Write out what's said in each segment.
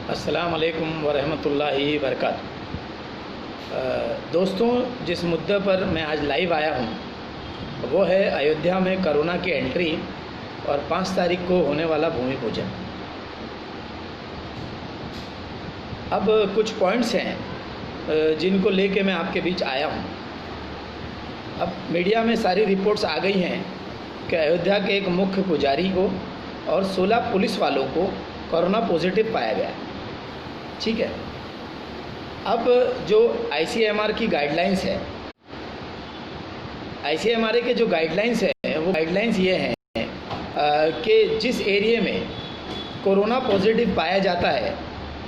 अस्सलाम वालेकुम वरहमतुल्लाहि वबरकातुहू। दोस्तों, जिस मुद्दे पर मैं आज लाइव आया हूँ वो है अयोध्या में कोरोना की एंट्री और 5 तारीख को होने वाला भूमि पूजन। अब कुछ पॉइंट्स हैं जिनको लेके मैं आपके बीच आया हूँ। अब मीडिया में सारी रिपोर्ट्स आ गई हैं कि अयोध्या के एक मुख्य पुजारी को और 16 पुलिस वालों को कोरोना पॉजिटिव पाया गया। ठीक है, अब जो ICMR की गाइडलाइंस है, ICMR के जो गाइडलाइंस है वो गाइडलाइंस ये हैं कि जिस एरिया में कोरोना पॉजिटिव पाया जाता है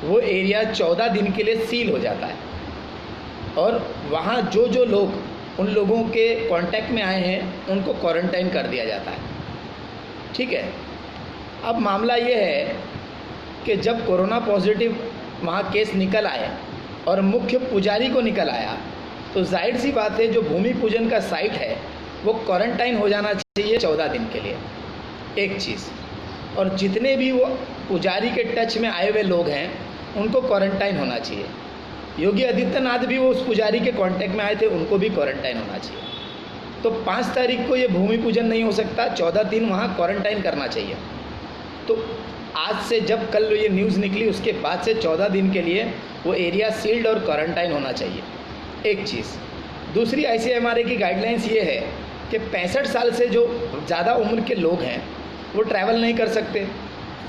वो एरिया 14 दिन के लिए सील हो जाता है और वहाँ जो लोग उन लोगों के कांटेक्ट में आए हैं उनको क्वारंटाइन कर दिया जाता है। ठीक है, अब मामला ये है कि जब कोरोना पॉजिटिव वहाँ केस निकल आए और मुख्य पुजारी को निकल आया तो जाहिर सी बात है जो भूमि पूजन का साइट है वो क्वारंटाइन हो जाना चाहिए 14 दिन के लिए, एक चीज़। और जितने भी वो पुजारी के टच में आए हुए लोग हैं उनको क्वारंटाइन होना चाहिए। योगी आदित्यनाथ भी वो उस पुजारी के कांटेक्ट में आए थे, उनको भी क्वारंटाइन होना चाहिए। तो 5 तारीख को ये भूमि पूजन नहीं हो सकता, 14 दिन वहाँ क्वारंटाइन करना चाहिए। तो आज से जब कल ये न्यूज़ निकली उसके बाद से 14 दिन के लिए वो एरिया सील्ड और क्वारंटाइन होना चाहिए, एक चीज़। दूसरी ICMR की गाइडलाइंस ये है कि 65 साल से जो ज़्यादा उम्र के लोग हैं वो ट्रैवल नहीं कर सकते।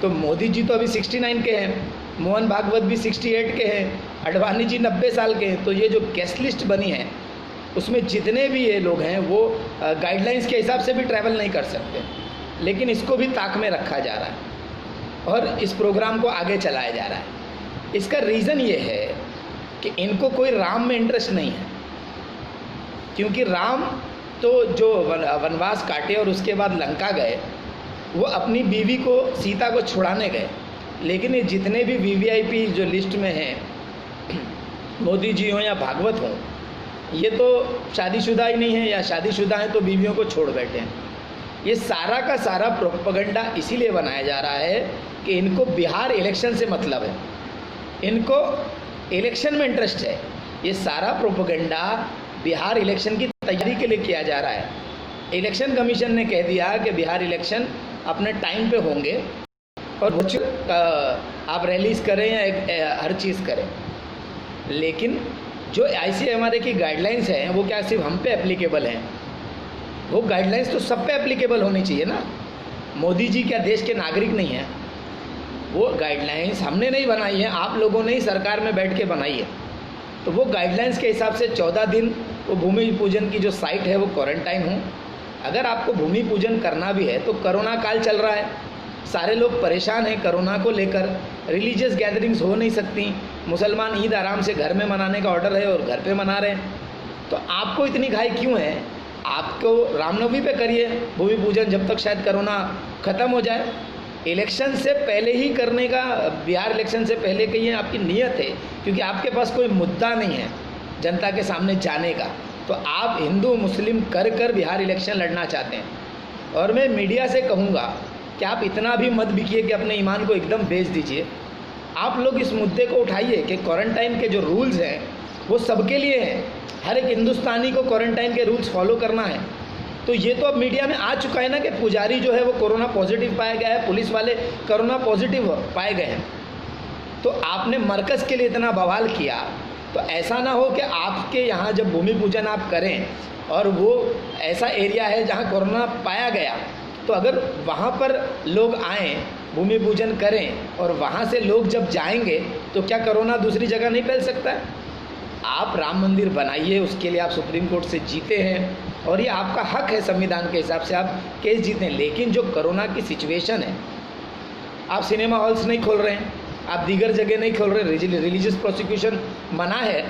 तो मोदी जी तो अभी 69 के हैं, मोहन भागवत भी 68 के हैं, अडवाणी जी 90 साल के हैं। तो ये जो गेस्ट लिस्ट बनी है उसमें जितने भी ये लोग हैं वो गाइडलाइंस के हिसाब से भी ट्रैवल नहीं कर सकते, लेकिन इसको भी ताक में रखा जा रहा है और इस प्रोग्राम को आगे चलाया जा रहा है। इसका रीज़न ये है कि इनको कोई राम में इंटरेस्ट नहीं है, क्योंकि राम तो जो वनवास काटे और उसके बाद लंका गए वो अपनी बीवी को सीता को छुड़ाने गए। लेकिन ये जितने भी VVIP जो लिस्ट में हैं, मोदी जी हों या भागवत हों, ये तो शादीशुदा ही नहीं है या शादीशुदा हैं तो बीवियों को छोड़ बैठे हैं। ये सारा का सारा प्रोपेगेंडा इसीलिए बनाया जा रहा है कि इनको बिहार इलेक्शन से मतलब है, इनको इलेक्शन में इंटरेस्ट है। ये सारा प्रोपेगेंडा बिहार इलेक्शन की तैयारी के लिए किया जा रहा है। इलेक्शन कमीशन ने कह दिया कि बिहार इलेक्शन अपने टाइम पे होंगे और आप रैलीज करें या हर चीज़ करें, लेकिन जो ICMR की गाइडलाइंस हैं वो क्या सिर्फ हम पे एप्लीकेबल हैं? वो गाइडलाइंस तो सब पे एप्लीकेबल होनी चाहिए ना। मोदी जी क्या देश के नागरिक नहीं हैं? वो गाइडलाइंस हमने नहीं बनाई है, आप लोगों ने ही सरकार में बैठ के बनाई है। तो वो गाइडलाइंस के हिसाब से 14 दिन वो भूमि पूजन की जो साइट है वो क्वारंटाइन हो। अगर आपको भूमि पूजन करना भी है तो कोरोना काल चल रहा है, सारे लोग परेशान हैं कोरोना को लेकर, रिलीजियस गैदरिंग्स हो नहीं सकती। मुसलमान ईद आराम से घर में मनाने का ऑर्डर है और घर पे मना रहे हैं। तो आपको इतनी घाई क्यों है? आपको रामनवमी पे करिए भूमि पूजन, जब तक शायद कोरोना ख़त्म हो जाए। इलेक्शन से पहले ही करने का, बिहार इलेक्शन से पहले की ये आपकी नीयत है, क्योंकि आपके पास कोई मुद्दा नहीं है जनता के सामने जाने का। तो आप हिंदू मुस्लिम कर बिहार इलेक्शन लड़ना चाहते हैं। और मैं मीडिया से कहूँगा कि आप इतना भी मत बिकिए कि अपने ईमान को एकदम बेच दीजिए। आप लोग इस मुद्दे को उठाइए कि क्वारंटाइन के जो रूल्स हैं वो सबके लिए हैं, हर एक हिंदुस्तानी को क्वारंटाइन के रूल्स फॉलो करना है। तो ये तो अब मीडिया में आ चुका है ना कि पुजारी जो है वो कोरोना पॉजिटिव पाया गया है, पुलिस वाले कोरोना पॉजिटिव पाए गए हैं। तो आपने मरकज़ के लिए इतना बवाल किया, तो ऐसा ना हो कि आपके यहाँ जब भूमि पूजन आप करें और वो ऐसा एरिया है जहाँ कोरोना पाया गया, तो अगर वहाँ पर लोग आएँ, भूमि पूजन करें और वहाँ से लोग जब जाएंगे तो क्या कोरोना दूसरी जगह नहीं फैल सकता है? आप राम मंदिर बनाइए, उसके लिए आप सुप्रीम कोर्ट से जीते हैं और ये आपका हक है, संविधान के हिसाब से आप केस जीते हैं। लेकिन जो कोरोना की सिचुएशन है, आप सिनेमा हॉल्स नहीं खोल रहे हैं, आप दीगर जगह नहीं खोल रहे, रिलीजियस प्रोसिक्यूशन मना है,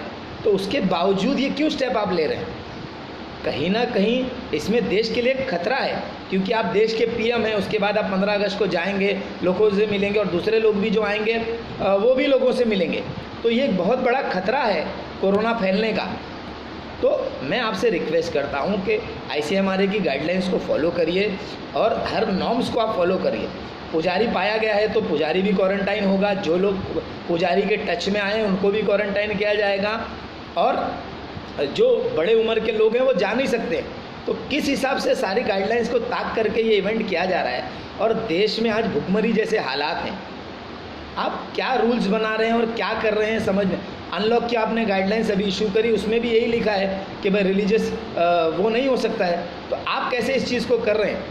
तो उसके बावजूद ये क्यों स्टेप आप ले रहे हैं? कहीं ना कहीं इसमें देश के लिए खतरा है, क्योंकि आप देश के PM हैं। उसके बाद आप 15 अगस्त को जाएंगे, लोगों से मिलेंगे और दूसरे लोग भी जो आएंगे वो भी लोगों से मिलेंगे। तो ये एक बहुत बड़ा खतरा है कोरोना फैलने का। तो मैं आपसे रिक्वेस्ट करता हूँ कि ICMR की गाइडलाइंस को फॉलो करिए और हर नॉर्म्स को आप फॉलो करिए। पुजारी पाया गया है तो पुजारी भी क्वारंटाइन होगा, जो लोग पुजारी के टच में आए हैं उनको भी क्वारंटाइन किया जाएगा, और जो बड़े उम्र के लोग हैं वो जा नहीं सकते। तो किस हिसाब से सारी गाइडलाइंस को ताक करके ये इवेंट किया जा रहा है, और देश में आज भुखमरी जैसे हालात हैं, आप क्या रूल्स बना रहे हैं और क्या कर रहे हैं समझ में। अनलॉक की आपने गाइडलाइंस अभी इशू करी, उसमें भी यही लिखा है कि भाई रिलीजियस वो नहीं हो सकता है, तो आप कैसे इस चीज़ को कर रहे हैं।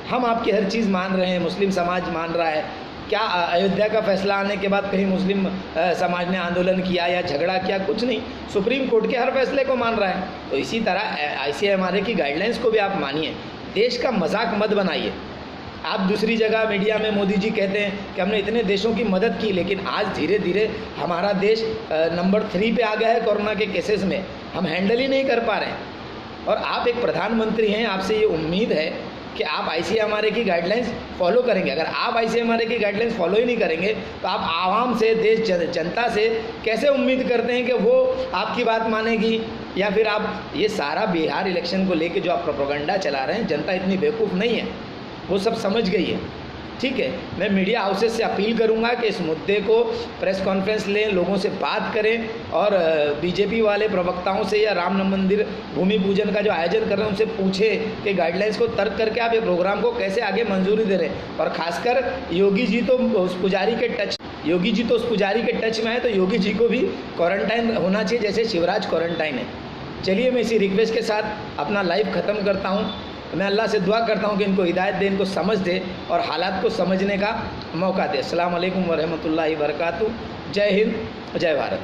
हम आपकी हर चीज़ मान रहे हैं, मुस्लिम समाज मान रहा है, क्या अयोध्या का फैसला आने के बाद कहीं मुस्लिम समाज ने आंदोलन किया या झगड़ा किया, कुछ नहीं, सुप्रीम कोर्ट के हर फैसले को मान रहा है। तो इसी तरह ICMR की गाइडलाइंस को भी आप मानिए, देश का मजाक मत बनाइए। आप दूसरी जगह मीडिया में मोदी जी कहते हैं कि हमने इतने देशों की मदद की, लेकिन आज धीरे धीरे हमारा देश नंबर 3 पे आ गया है कोरोना के केसेस में, हम हैंडल ही नहीं कर पा रहे हैं। और आप एक प्रधानमंत्री हैं, आपसे ये उम्मीद है कि आप ICMR की गाइडलाइंस फॉलो करेंगे। अगर आप ICMR की गाइडलाइंस फॉलो ही नहीं करेंगे तो आप आवाम से, देश जनता से कैसे उम्मीद करते हैं कि वो आपकी बात मानेगी। या फिर आप ये सारा बिहार इलेक्शन को लेके जो आप प्रोपेगेंडा चला रहे हैं, जनता इतनी बेवकूफ़ नहीं है, वो सब समझ गई है। ठीक है, मैं मीडिया हाउसेस से अपील करूंगा कि इस मुद्दे को प्रेस कॉन्फ्रेंस लें, लोगों से बात करें, और बीजेपी वाले प्रवक्ताओं से या राम मंदिर भूमि पूजन का जो आयोजन कर रहे हैं उनसे पूछें कि गाइडलाइंस को तर्क करके आप ये प्रोग्राम को कैसे आगे मंजूरी दे रहे हैं। और खासकर योगी जी तो उस पुजारी के टच में है, तो योगी जी को भी क्वारंटाइन होना चाहिए जैसे शिवराज क्वारंटाइन है। चलिए, मैं इसी रिक्वेस्ट के साथ अपना लाइव ख़त्म करता हूँ। मैं अल्लाह से दुआ करता हूँ कि इनको हिदायत दे, इनको समझ दे और हालात को समझने का मौका दे। अस्सलाम वालेकुम व रहमतुल्लाहि व बरकातहू। जय हिंद, जय भारत।